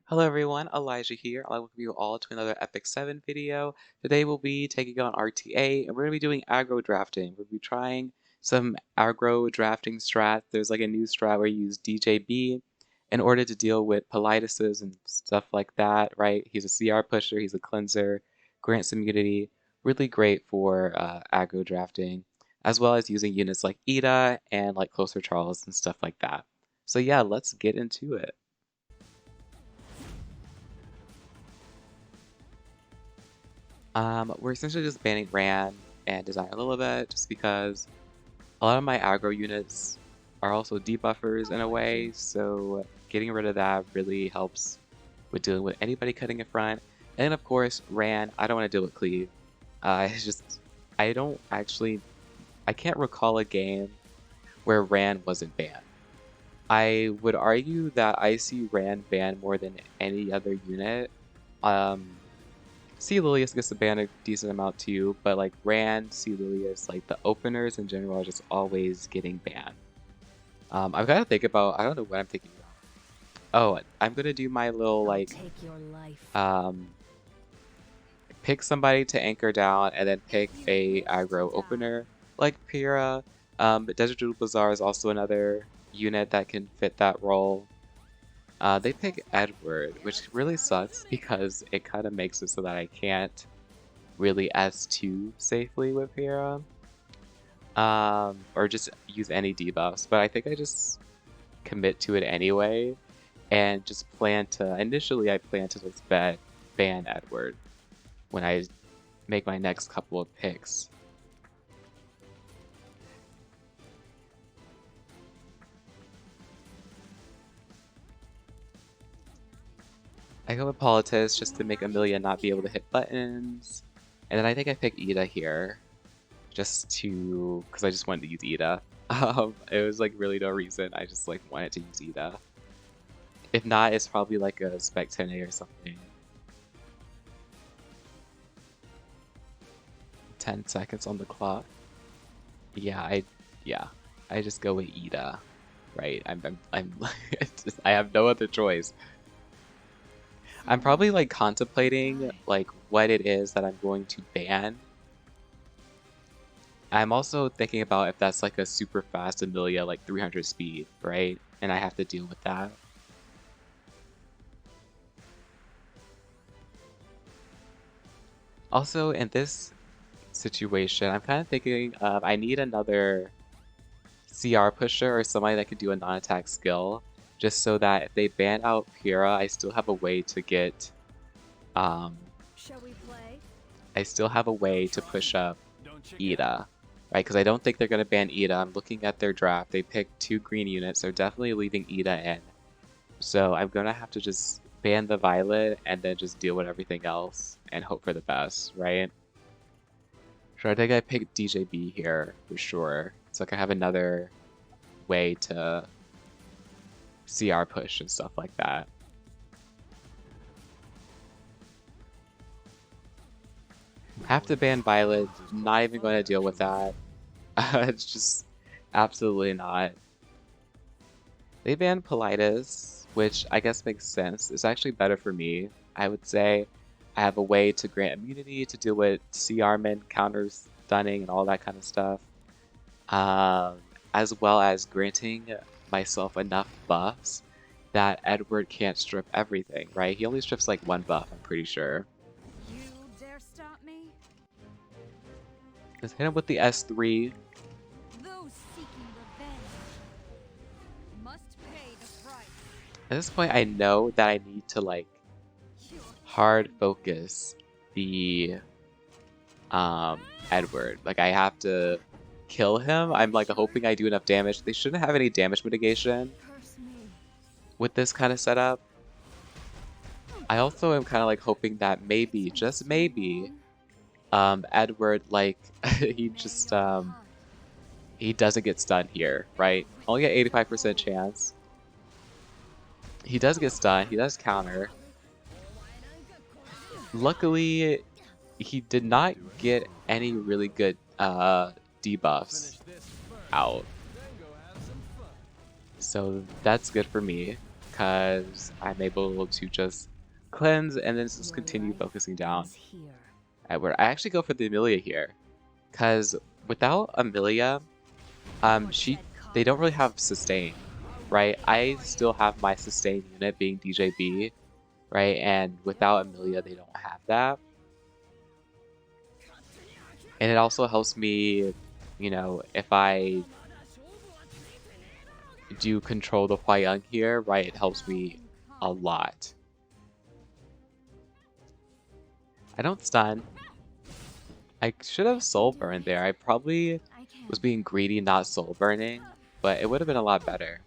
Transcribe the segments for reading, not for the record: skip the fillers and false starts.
Hello everyone, Elijah here. I'll welcome you all to another Epic 7 video. Today we'll be taking on RTA and we're going to be doing aggro drafting. We'll be trying some aggro drafting strats. There's like a new strat where you use DJB in order to deal with Polituses and stuff like that, right? He's a CR pusher, he's a cleanser, grants immunity. Really great for aggro drafting, as well as using units like Ida and like Closer Charles and stuff like that. So yeah, let's get into it. We're essentially just banning Ran and Design a little bit, just because a lot of my aggro units are also debuffers in a way, so getting rid of that really helps with dealing with anybody cutting in front. And then of course, Ran, I don't want to deal with Cleave. I don't actually, I can't recall a game where Ran wasn't banned. I would argue that I see Ran banned more than any other unit. C. Lilius gets to ban a decent amount too, but like Rand, C. Lilius, like the openers in general are just always getting banned. I've got to think about, I don't know what I'm thinking about. Oh, I'm gonna do my little like, pick somebody to anchor down and then pick a aggro opener like Pyrrha. But Desert Jewel Basar is also another unit that can fit that role. They pick Edward, which really sucks because it kind of makes it so that I can't really S2 safely with Pyrrha. Or just use any debuffs, but I think I just commit to it anyway and just plan to, initially I plan to just ban Edward when I make my next couple of picks. I go with Politis just to make Amelia not be able to hit buttons. And then I think I pick Ida here. Just to, because I just wanted to use Ida. It was like really no reason, I just like wanted to use Ida. If not, it's probably like a Spectene or something. 10 seconds on the clock. Yeah, I just go with Ida. Right, I'm I have no other choice. I'm probably like contemplating like what it is that I'm going to ban. I'm also thinking about if that's like a super fast Amelia, like 300 speed, right? And I have to deal with that. Also, in this situation, I'm kind of thinking I need another CR pusher or somebody that could do a non-attack skill, just so that if they ban out Pyrrha, I still have a way to get, I still have a way to push up Ida, right? Because I don't think they're going to ban Ida. I'm looking at their draft. They picked 2 green units. They're definitely leaving Ida in. So I'm going to have to just ban the Violet and then just deal with everything else and hope for the best, right? So I think I picked DJB here for sure. So I can have another way to CR push and stuff like that. Have to ban Violet, not even going to deal with that. It's just absolutely not. They banned Politis, which I guess makes sense. It's actually better for me, I would say. I have a way to grant immunity to deal with CR men, counters, stunning, and all that kind of stuff. As well as granting myself enough buffs that Edward can't strip everything, right? He only strips like 1 buff, I'm pretty sure. You dare stop me? Let's hit him with the S3. Those seeking revenge must pay the price. At this point, I know that I need to like hard focus the Edward. Like I have to kill him. I'm like hoping I do enough damage. They shouldn't have any damage mitigation with this kind of setup. I also am kind of like hoping that maybe, just maybe, Edward like he just he doesn't get stunned here, right? Only at 85% chance. He does get stunned. He does counter. Luckily, he did not get any really good debuffs out. So that's good for me, because I'm able to just cleanse and then just Your continue life focusing down ends here. at where I actually go for the Amelia here. Because without Amelia, Your she dead they don't really comrades have sustain, are right? waiting I for still you. have my sustain unit being DJB, right? And without Amelia, they don't have that. And it also helps me, you know, if I do control the Huayang here, right? It helps How me a incompetent. lot. I don't stun. I should have I can soul do burn it. there. I probably I was can. being greedy, not soul burning, but it would have been a lot better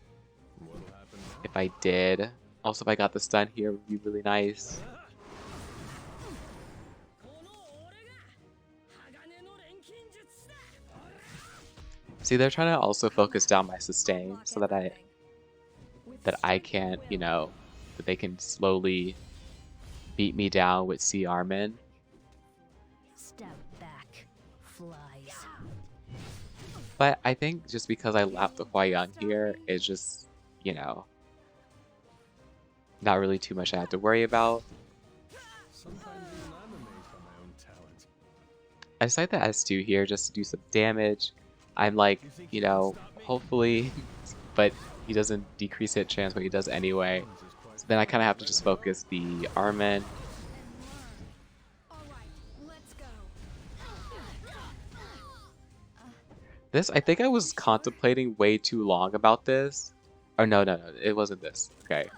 if I did. Also, if I got the stun here, it would be really nice. See, they're trying to also focus down my sustain Unlock so that everything. With I strength and can't, you will. know, that they can slowly beat me down with C Armin. Step back, flies. But I think just because I left the Huayang here, it's just, you know, not really too much I have to worry about. Sometimes even I'm amazed by my own talent. I decided the S2 here just to do some damage. I'm like, You think you you can know, stop me? hopefully, but he doesn't decrease hit chance, but he does anyway. This is quite So then I fun kind of have to already. just focus the Armin. And learn. Alright, let's go. This, I think I was You sure? contemplating way too long about this. Or no, it wasn't this. Okay.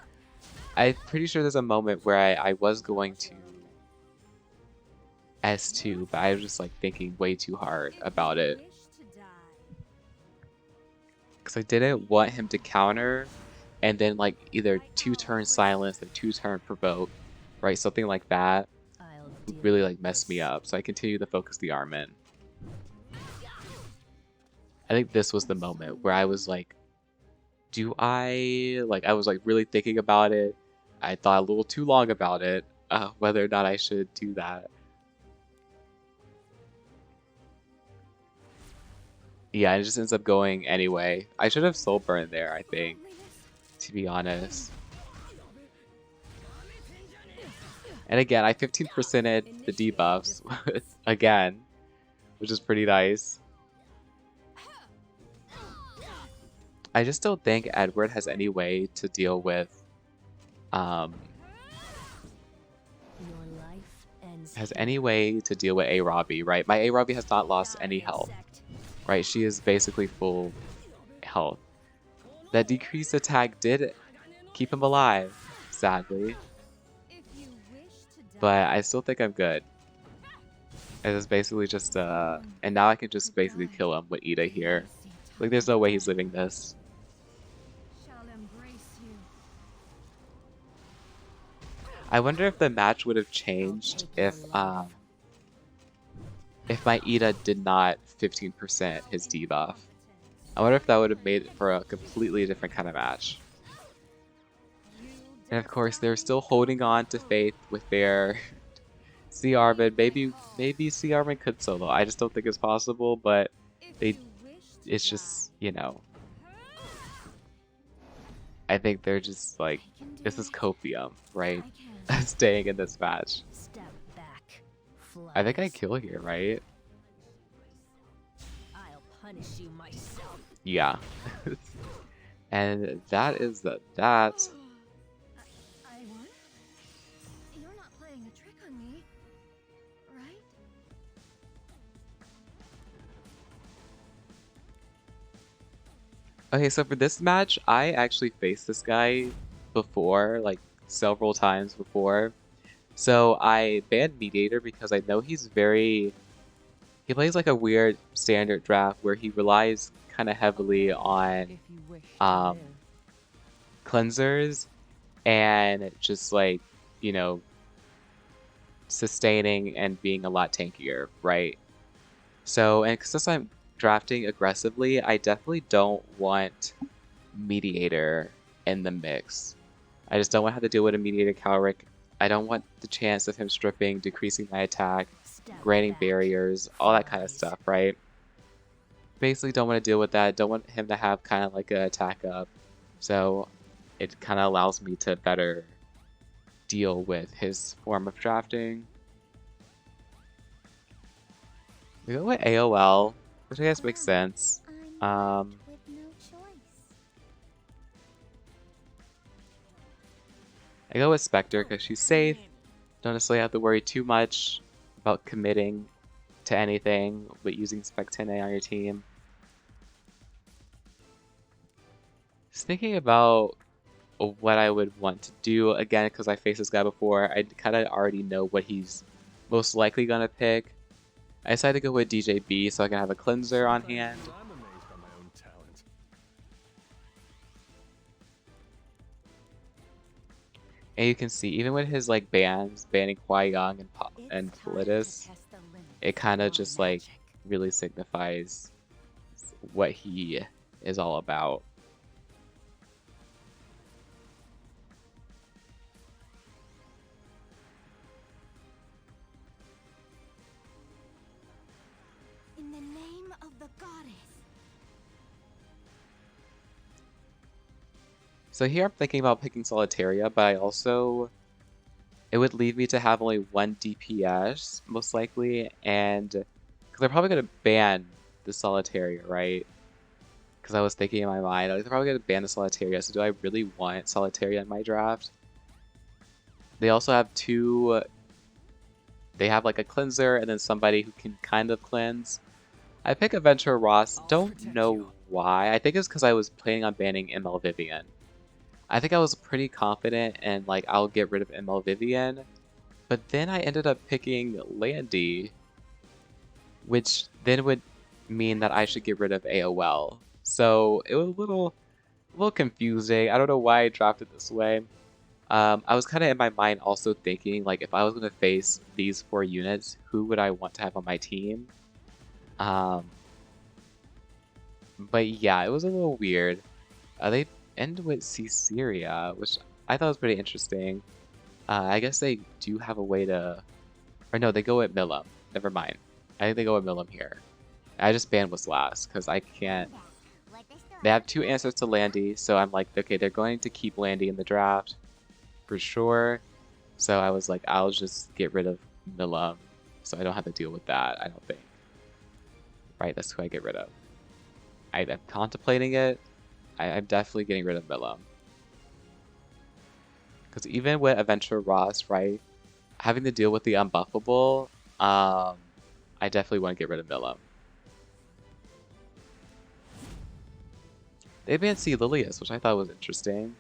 I'm pretty sure there's a moment where I was going to S2, but I was just like thinking way too hard If about you it. wish to die. Because I didn't want him to counter and then like either I 2-turn know. silence or 2-turn provoke, right? Something like that I'll would deal really with like mess me this. up. So I continue to focus the Armin. I think this was the moment where I was like, do I like I was like really thinking about it. I thought a little too long about it, whether or not I should do that. Yeah, it just ends up going anyway. I should have soul burned there, I think, to be honest. And again, I 15%ed the debuffs again, which is pretty nice. I just don't think Edward has any way to deal with Your life ends has here. any way to deal with A Robbie, right? My A Robbie has not lost Die, any health, insect. right? She is basically full health. That decreased attack did keep him alive, sadly, If you wish to but die. I still think I'm good. It is basically just and now I can just basically kill him with Ida here. Like there's no way he's living this. Shall embrace you. I wonder if the match would have changed take your life. if my Ida did not 15% his debuff. I wonder if that would have made it for a completely different kind of match. And of course, they're still holding on to faith with their C Armin. Maybe C Armin could solo. I just don't think it's possible, but they it's just, you know, I think they're just like this is copium, right? Staying in this match. Step back, I think I flies. kill here, right? I'll punish you myself. Yeah. And that is that. I won? You're not playing a trick on me, right? Okay, so for this match, I actually faced this guy before, like several times before. So I banned Mediator because I know he's very... He plays like a weird standard draft where he relies kind of heavily on If you wish to um, live. cleansers and just like, you know, sustaining and being a lot tankier, right? So, and since I'm drafting aggressively, I definitely don't want Mediator in the mix. I just don't want to have to deal with a Mediator Calric. I don't want the chance of him stripping, decreasing my attack, Step granting back, barriers, all that kind of flies. stuff, right? Basically don't want to deal with that. Don't want him to have kind of like an attack up. So it kind of allows me to better deal with his form of drafting. We go with AOL, which I guess makes sense. I'm left with no choice. I go with Spectre because she's safe. Don't necessarily have to worry too much about committing to anything but using Spec 10A on your team. Just thinking about what I would want to do, again, because I faced this guy before, I kind of already know what he's most likely going to pick. I decided to go with DJB so I can have a cleanser on hand. Sometimes I'm amazed by my own talent. And you can see, even with his like bans, banning Hua-Young and It's time to Politis, test the limits it kind of of your just like magic. really signifies what he is all about. In the name of the goddess. So here I'm thinking about picking Solitaria, but I also, it would lead me to have only one DPS, most likely, and because they're probably going to ban the Solitaria, right? Because I was thinking in my mind, like, they're probably going to ban the Solitaria, so do I really want Solitaria in my draft? They also have two, they have like a cleanser and then somebody who can kind of cleanse. I pick Adventure Ross, don't know why. I think it's because I was planning on banning ML Vivian. I think I was pretty confident and like I'll get rid of ML Vivian, but then I ended up picking Landy, which then would mean that I should get rid of AOL. So it was a little confusing. I don't know why I dropped it this way. I was kind of in my mind also thinking like if I was going to face these 4 units, who would I want to have on my team? But yeah, it was a little weird. They end with Caesarea, which I thought was pretty interesting. I guess they do have a way to... Or no, they go with Milam. Never mind. I think they go with Milam here. I just banned was last, because I can't... They have 2 answers to Landy, so I'm like, okay, they're going to keep Landy in the draft, for sure. So I was like, I'll just get rid of Milam, so I don't have to deal with that, I don't think. Right, that's who I get rid of. I'm contemplating it. I'm definitely getting rid of Milam. Because even with Adventure Ross, right, having to deal with the unbuffable, I definitely want to get rid of Milam. They banned C. Lilius, which I thought was interesting.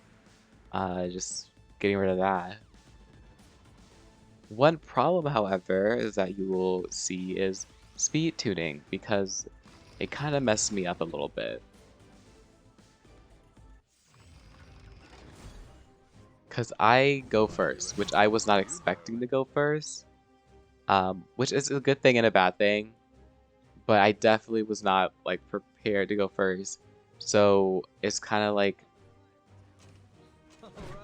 Just getting rid of that. One problem, however, is that you will see is speed tuning, because it kind of messed me up a little bit. Because I go first, which I was not expecting to go first, which is a good thing and a bad thing, but I definitely was not like prepared to go first. So it's kind of like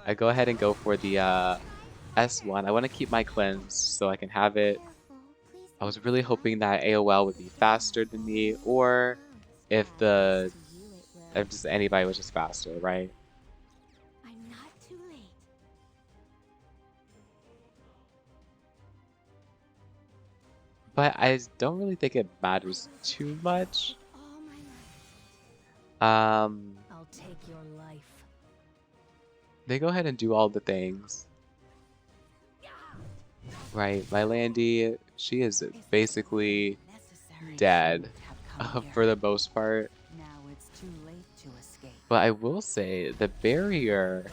I go ahead and go for the S1. I want to keep my cleanse so I can have it. I was really hoping that AOL would be faster than me, or if just anybody was just faster, right? I'm not too late. But I don't really think it matters too much. With all my might. I'll take your life. They go ahead and do all the things. Right, my Landy, she is basically dead for the most part. Now it's too late to escape. But I will say the barrier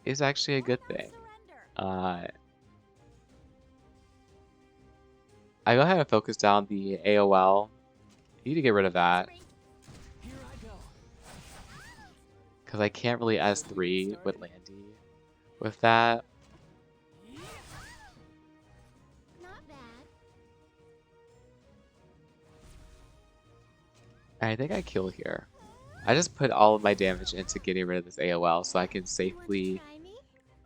is actually a good thing. I go ahead and focus down the AOL. Need to get rid of that. Because I can't really S3 with Landy with that. Not bad. I think I kill here. I just put all of my damage into getting rid of this AOL so I can safely Try me?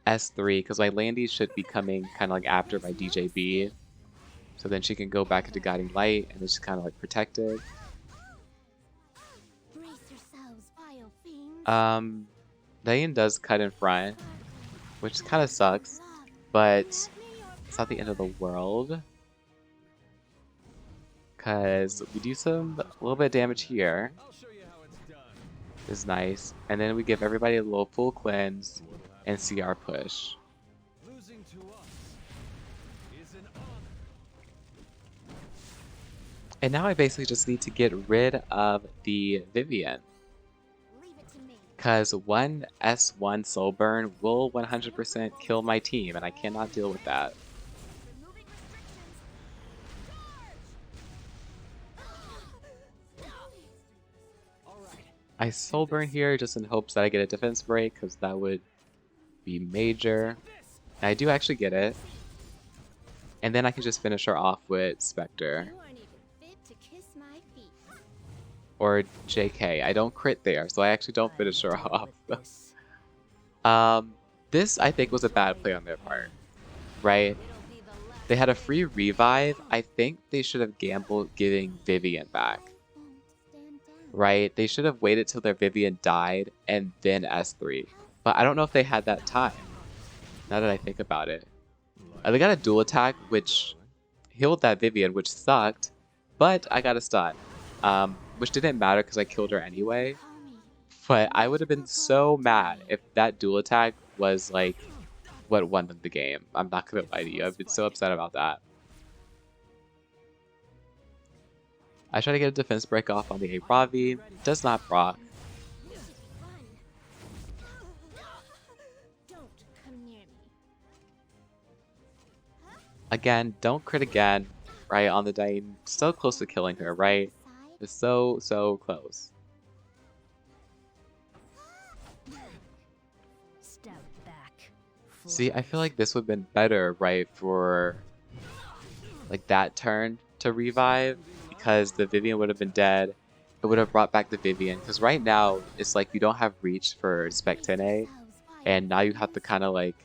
S3, because my Landy should be coming kind of like after my DJB. So then she can go back into Guiding Light and it's just kind of like protected. Brace yourselves, vile fiends. Diane does cut in front, which kind of sucks, but it's not the end of the world. Because we do a little bit of damage here. I'll show you how it's done. Is nice. And then we give everybody a little full cleanse and CR push. Losing to us is an honor. And now I basically just need to get rid of the Vivian. Leave it to me. Because one S1 soul burn will 100% kill my team, and I cannot deal with that. Removing restrictions. Charge! I soul burn here just in hopes that I get a defense break, because that would be major. And I do actually get it. And then I can just finish her off with Spectre. You aren't even fit to kiss my feet. Or JK. I don't crit there, so I actually don't finish her Deal off. with this. This I think was a bad play on their part, right? It'll be the last They had a free revive. I think they should have gambled giving Vivian back, won't stand down. right? They should have waited till their Vivian died and then S3. But I don't know if they had that time, now that I think about it. They got a dual attack, which healed that Vivian, which sucked, but I got a stun. Which didn't matter because I killed her anyway. Call me. But I would have been so mad if that dual attack was like what won them the game. I'm not gonna lie to you. I've been so upset about that. I try to get a defense break off on the Ravi. Does not proc. Run. Don't come near me. Again, don't crit again, right, on the Diane. So close to killing her, right? Side. It's so close. Step back. See, I feel like this would have been better, right, for like that turn to revive, because the Vivian would have been dead. It would have brought back the Vivian, because right now it's like you don't have reach for Spectene, and now you have to kind of like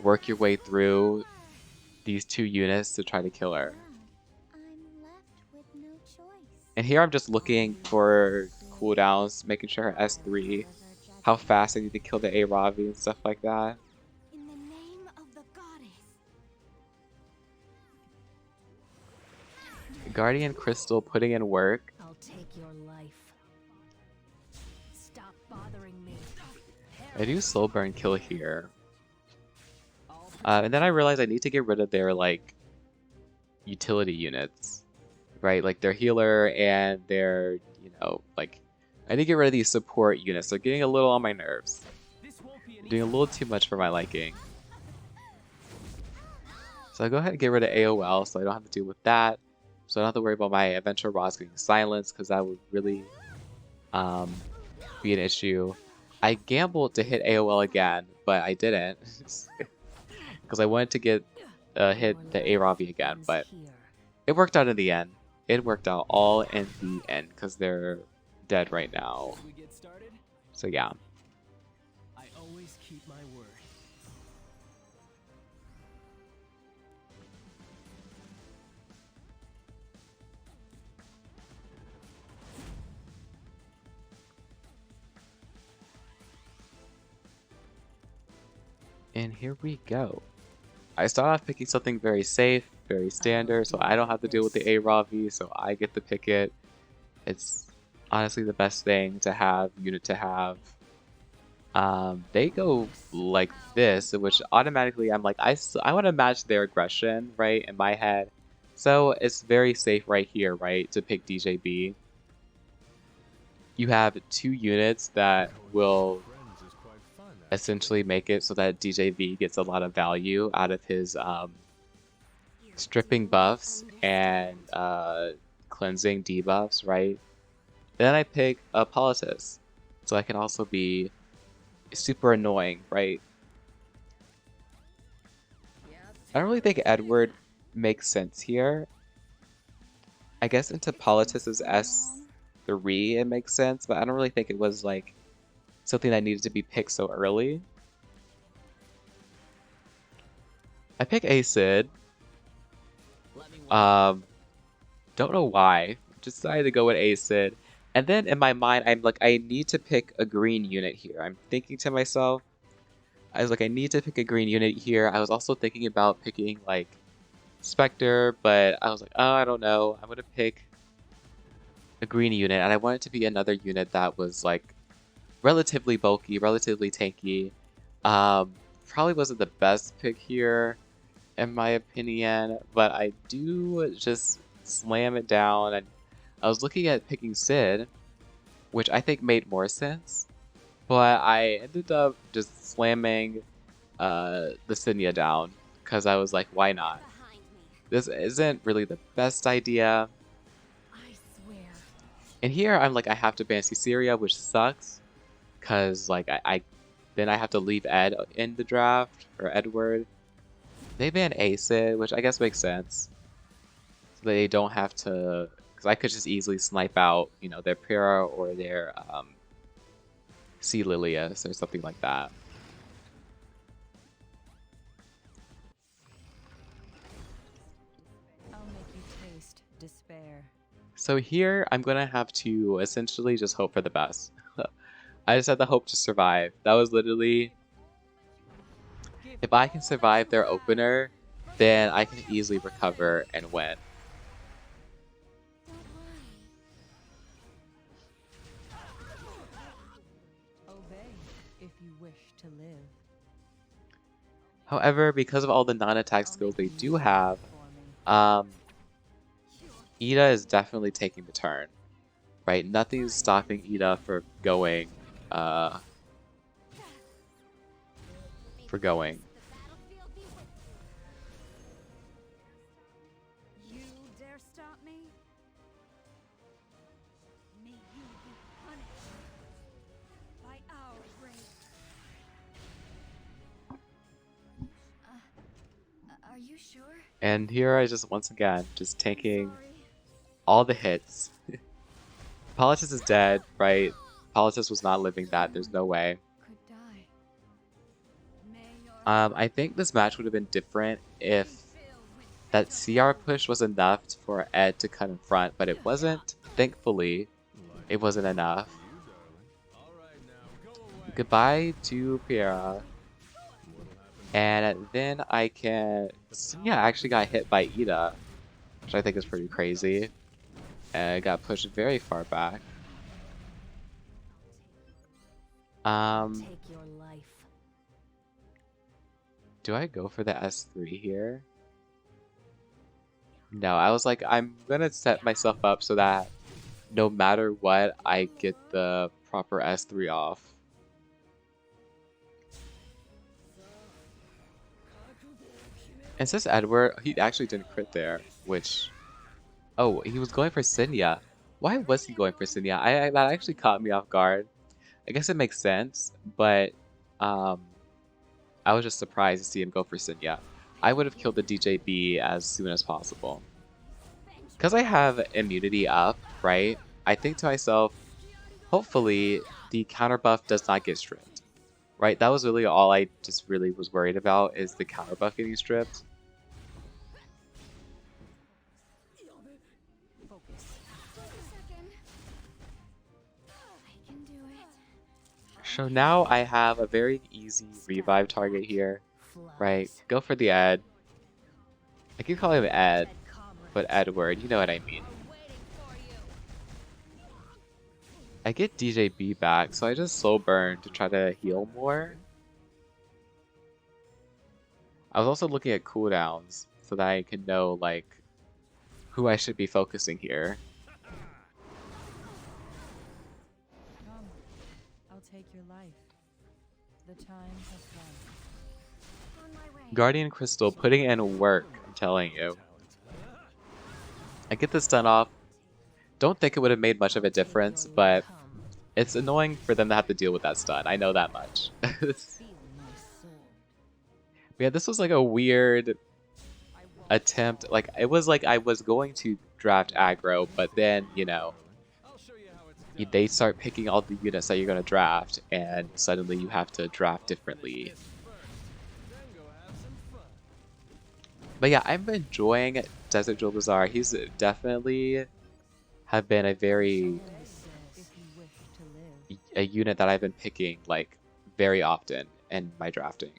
work your way through these two units to try to kill her. I'm left with no choice. And here I'm just looking for cooldowns, making sure her S3, how fast I need to kill the Ravi and stuff like that. In the name of the goddess. Guardian Crystal putting in work. I'll take your life. Stop bothering me. I do slow burn kill here. And then I realize I need to get rid of their like utility units, right? Like their healer and their, you know, like I need to get rid of these support units. They're getting a little on my nerves. Doing a little too much for my liking. So I'll go ahead and get rid of AOL so I don't have to deal with that. So I don't have to worry about my Adventure Rods getting silenced, because that would really be an issue. I gambled to hit AOL again, but I didn't. Because I wanted to get hit the Aravi again, but Here. it worked out in the end. It worked out all in the end, because they're dead right now. As we get started, So yeah. I always keep my word. And here we go. I start off picking something very safe, very standard, so I don't have to deal with the Aravi, so I get to pick it. It's honestly the best thing to have, unit to have. They go like this, which automatically I'm like, I want to match their aggression, right, in my head. So it's very safe right here, right, to pick DJB. You have two units that will Friends is quite fun. essentially make it so that DJV gets a lot of value out of his stripping buffs and cleansing debuffs, right? Then I pick a Politis, so I can also be super annoying, right? I don't really think Edward makes sense here. I guess into Politis's S3 it makes sense, but I don't really think it was like something that needed to be picked so early. I pick Acid. Don't know why. Just decided to go with Acid. And then in my mind, I'm like, I need to pick a green unit here. I'm thinking to myself, I was like, I need to pick a green unit here. I was also thinking about picking like Spectre, but I was like, oh, I don't know. I'm gonna pick a green unit, and I want it to be another unit that was like relatively bulky, relatively tanky. Um, Probably wasn't the best pick here, in my opinion, but I do just slam it down. And I was looking at picking Sid, which I think made more sense, but I ended up just slamming the Sinya down because I was like, why not? Behind me. This isn't really the best idea. I swear. And here I'm like, I have to ban Syria, which sucks because like then I have to leave Ed in the draft, or Edward. They ban Acid, which I guess makes sense. So they don't have to, because I could just easily snipe out, you know, their Pyrrha or their Sea Lilius or something like that. I'll make you taste despair. So here I'm gonna have to essentially just hope for the best. I just had the hope to survive. That was literally, if I can survive their opener, then I can easily recover and win. Obey if you wish to live. However, because of all the non-attack skills they do have, Ida is definitely taking the turn, right? Nothing's stopping Ida for going, You dare stop me? May you be punished by our grave. Are you sure? And here I just, once again, just taking Sorry. all the hits. Politis is dead, right? Politis was not living that, there's no way. Could die. May your I think this match would have been different if that CR push was enough for Ed to cut in front, but it wasn't. Thankfully, it wasn't enough. Goodbye to Pyrrha. And then I can... Yeah, I actually got hit by Ida, which I think is pretty crazy. And got pushed very far back. Take your life. Do I go for the S3 here? No, I was like, I'm gonna set myself up so that no matter what, I get the proper S3 off. And since Edward, he actually didn't crit there, which... Oh, he was going for Sinya. Why was he going for Sinya? That actually caught me off guard. I guess it makes sense, but I was just surprised to see him go for Sinya. I would have killed the DJB as soon as possible. Because I have immunity up, right? I think to myself, hopefully the counter buff does not get stripped. Right? That was really all I just really was worried about, is the counter buff getting stripped. Focus. I can do it. So now I have a very easy revive target here. Right? Flies. Go for the Ed. I keep calling him Ed, Dead comrade. but Edward, you know what I mean. I get DJB back, so I just slow burn to try to heal more. I was also looking at cooldowns so that I can know, like, who I should be focusing here. Come. I'll take your life. The time has come. On my way. Guardian Crystal putting in work, I'm telling you. I get the stun off. Don't think it would have made much of a difference, but it's annoying for them to have to deal with that stun. I know that much. Feel my soul. Yeah, this was like a weird attempt. Like, it was like I was going to draft aggro, but then, you know, they start picking all the units that you're going to draft, and suddenly you have to draft differently. But yeah, I'm enjoying Desert Jewel Basar. He's definitely have been a very a unit that I've been picking like very often in my drafting.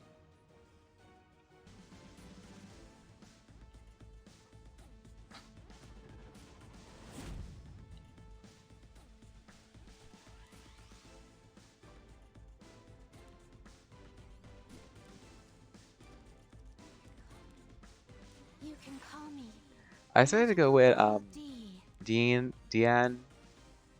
You can call me I decided to go with D. Deanne,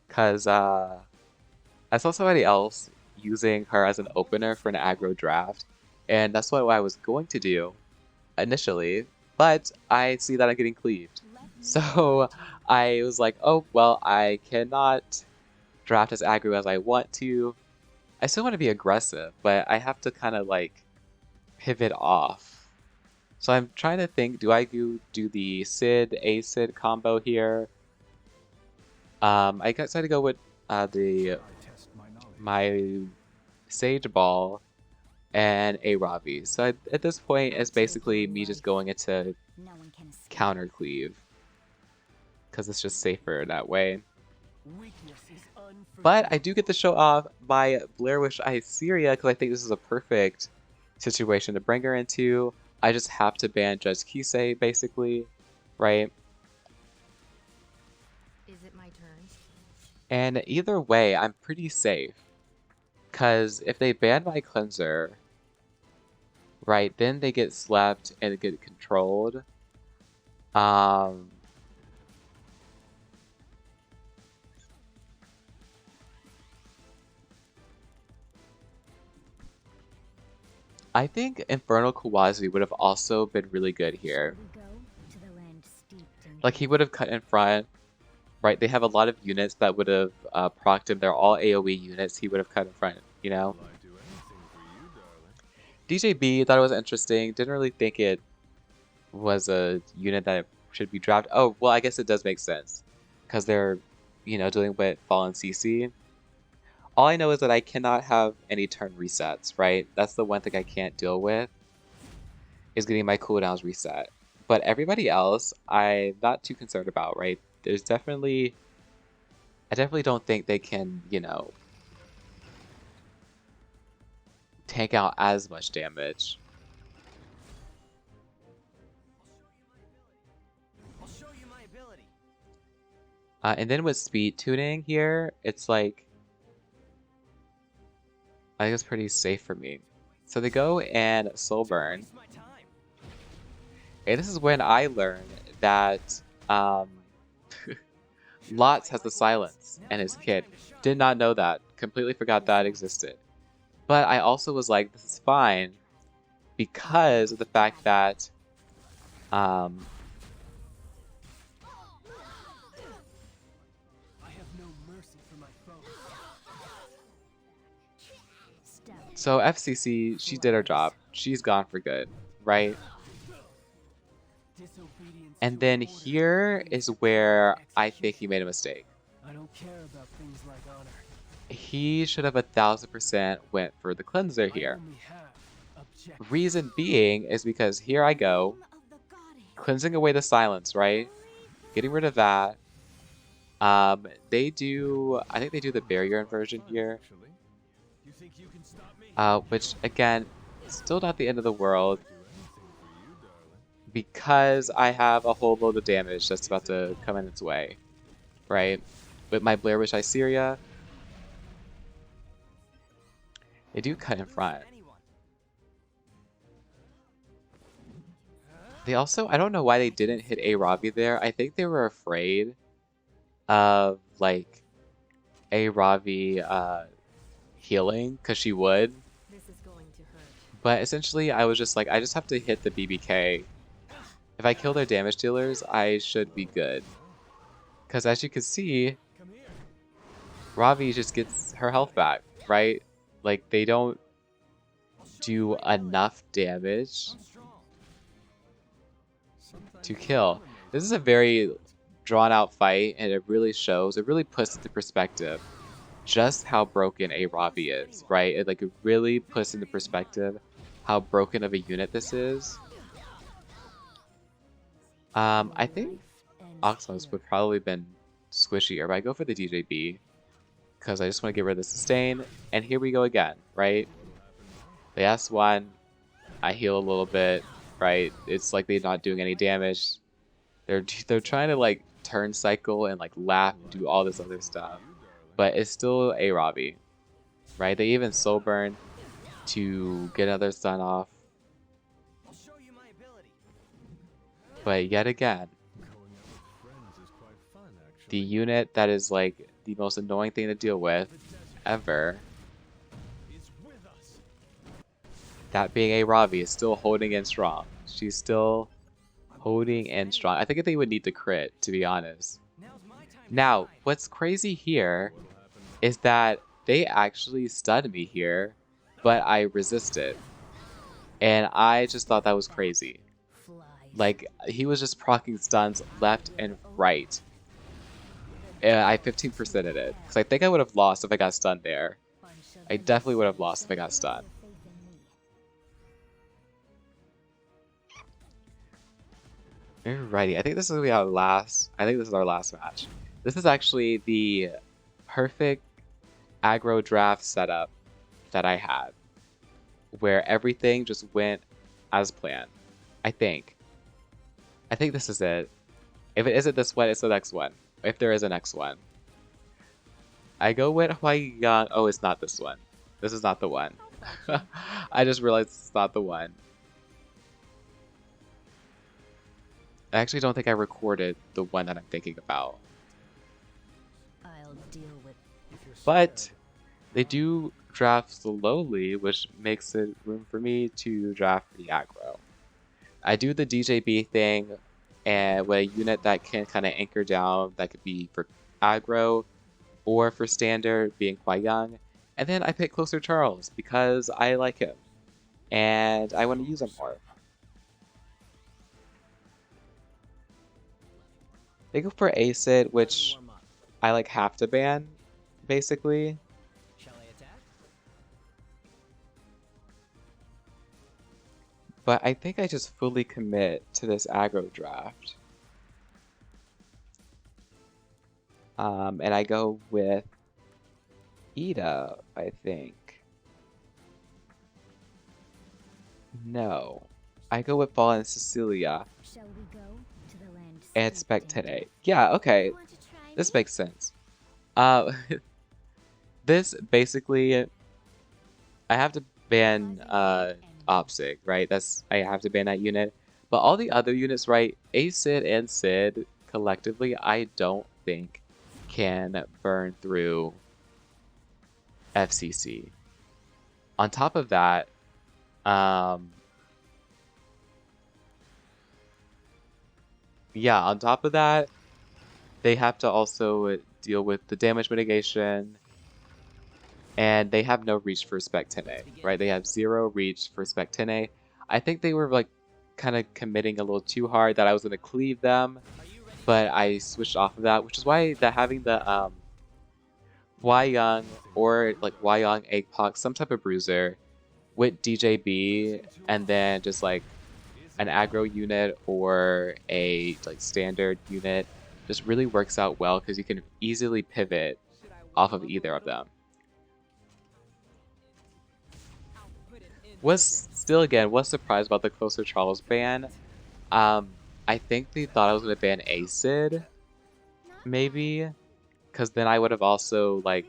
because I saw somebody else using her as an opener for an aggro draft, and that's what I was going to do initially, but I see that I'm getting cleaved. Let me So I was like, oh, well, I cannot draft as aggro as I want to. I still want to be aggressive, but I have to kind of like pivot off. So I'm trying to think, do I do the Sid, A-Sid combo here? I decided to go with the I test my knowledge. my Sage Ball and a Ravi. So at this point, it's basically me just going into No one can escape. counter cleave because it's just safer that way. Weakness is But I do get to show off my Blair Witch Syria because I think this is a perfect situation to bring her into. I just have to ban Judge Kisei, basically, right? Is it my turn? And either way, I'm pretty safe. Because if they ban my cleanser, right, then they get slept and get controlled. I think Infernal Kawazu would have also been really good here. We go to the land steeped in Like, he would have cut in front, right? They have a lot of units that would have procced him. They're all AoE units. He would have cut in front, you know? Will I do anything for you, darling? DJB, thought it was interesting. Didn't really think it was a unit that should be drafted. Oh, well, I guess it does make sense. Because they're, you know, dealing with Fallen CC. All I know is that I cannot have any turn resets, right? That's the one thing I can't deal with, is getting my cooldowns reset. But everybody else, I'm not too concerned about, right? I definitely don't think they can, you know, tank out as much damage. I'll show you my ability. And then with speed tuning here, it's like, I think it's pretty safe for me. So they go and Soul Burn. Waste my time. And this is when I learned that Lots has the silence and his kid. Did not know that. Completely forgot that existed. But I also was like, this is fine because of the fact that I have no mercy for my foe. step. so FCC, she did her job. She's gone for good, right? Disobedience And to then orders here brings is where upon I think he execution. made a mistake. I don't care about things like honor. He should have 1000% went for the cleanser I here. only have objectives. Reason being is because here I go, Name of the goddess. cleansing away the silence, right? Getting rid of that. They do, I think they do the barrier inversion here, Actually, you think you can stop me? which again, still not the end of the world Do anything for you, darling. because I have a whole load of damage that's about to come in its way, right? With my Blair Witch Syria, they do cut in front. Anyone. They also, I don't know why they didn't hit A Ravi there. I think they were afraid of like A Ravi healing because she would. This is going to hurt. But essentially, I was just like, I just have to hit the BBK. If I kill their damage dealers, I should be good. Because as you can see, Come here. Ravi just gets her health back, right? Like, they don't do enough damage I'm strong. Sometimes to the kill. anime This is a very drawn out fight, and it really shows, it really puts into perspective just how broken a Ravi is, right? It really puts into perspective how broken of a unit this is. I think Life ends Oxmos here. would probably been squishier, but I go for the DJB because I just want to get rid of the sustain. And here we go again, right? The S1, I heal a little bit, right? It's like they're not doing any damage. They're trying to like turn cycle and like laugh and do all this other stuff, but it's still a Robbie, right? They even soul burn to get another stun off, I'll show you my ability. but yet again, Going out with friends is quite fun, actually. the unit that is like the most annoying thing to deal with The desert ever, is with us. that being a Ravi, is still holding in strong. She's still holding in strong. I think they would need the crit, to be honest. Now's my time to Now, shine. what's crazy here What'll happen is that they actually stunned me here, but I resisted. And I just thought that was crazy. Flies. Like, he was just proccing stuns left and right. And I 15%ed it. Because I think I would have lost if I got stunned there. I definitely would have lost if I got stunned. Alrighty, I think this is gonna be our last. I think this is our last match. This is actually the perfect aggro draft setup that I had, where everything just went as planned. I think this is it. If it isn't this one, it's the next one. If there is a next one, I go with Huaiyang. Oh, it's not this one. This is not the one. I just realized it's not the one. I actually don't think I recorded the one that I'm thinking about. I'll deal with if you're But scared. they do draft slowly, which makes it room for me to draft the aggro. I do the DJB thing, and with a unit that can kind of anchor down, that could be for aggro or for standard, being Huaiyang. And then I pick Closer Charles because I like him, and I want to use him more. They go for Acid, which Warm up. I like have to ban, basically. Shall I attack? But I think I just fully commit to this aggro draft. And I go with Ida, I think. No. I go with Fallen Cecilia Shall we go to the land and steeped in Spectate. Yeah, okay. Want to try This me? makes sense. Uh, this basically, I have to ban Opsig, right? I have to ban that unit. But all the other units, right? Acid and Sid collectively, I don't think can burn through FCC. On top of that, yeah, on top of that, they have to also deal with the damage mitigation, and they have no reach for Spectine, right? They have 0 reach for Spectine. I think they were like kind of committing a little too hard that I was going to cleave them, Are you ready? but I switched off of that, which is why having the Huaiyang or like Huaiyang Eggpox, some type of bruiser with DJB, and then just like an aggro unit or a like standard unit just really works out well because you can easily pivot Should I off of warm up either a of little? them. I'll put it in Was still again was surprised about the Closer Charles ban. I think they thought I was gonna ban Acid, maybe, because then I would have also like,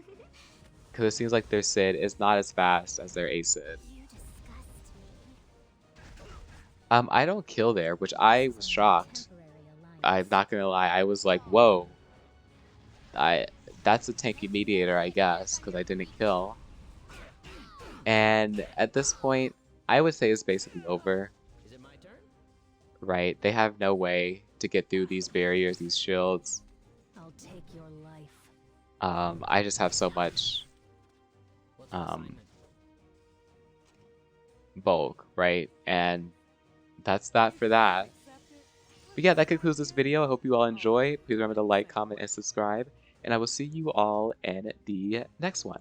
because it seems like their Sid is not as fast as their Acid. You disgust me. I don't kill there, which I was shocked. I'm not gonna lie, I was like, whoa. That's a tanky mediator, I guess, because I didn't kill. And at this point, I would say it's basically over, Is it my turn? right? They have no way to get through these barriers, these shields. I'll take your life. I just have so much What's the Um, assignment? bulk, right? And that's that for that. But yeah, that concludes this video. I hope you all enjoy. Please remember to like, comment, and subscribe. And I will see you all in the next one.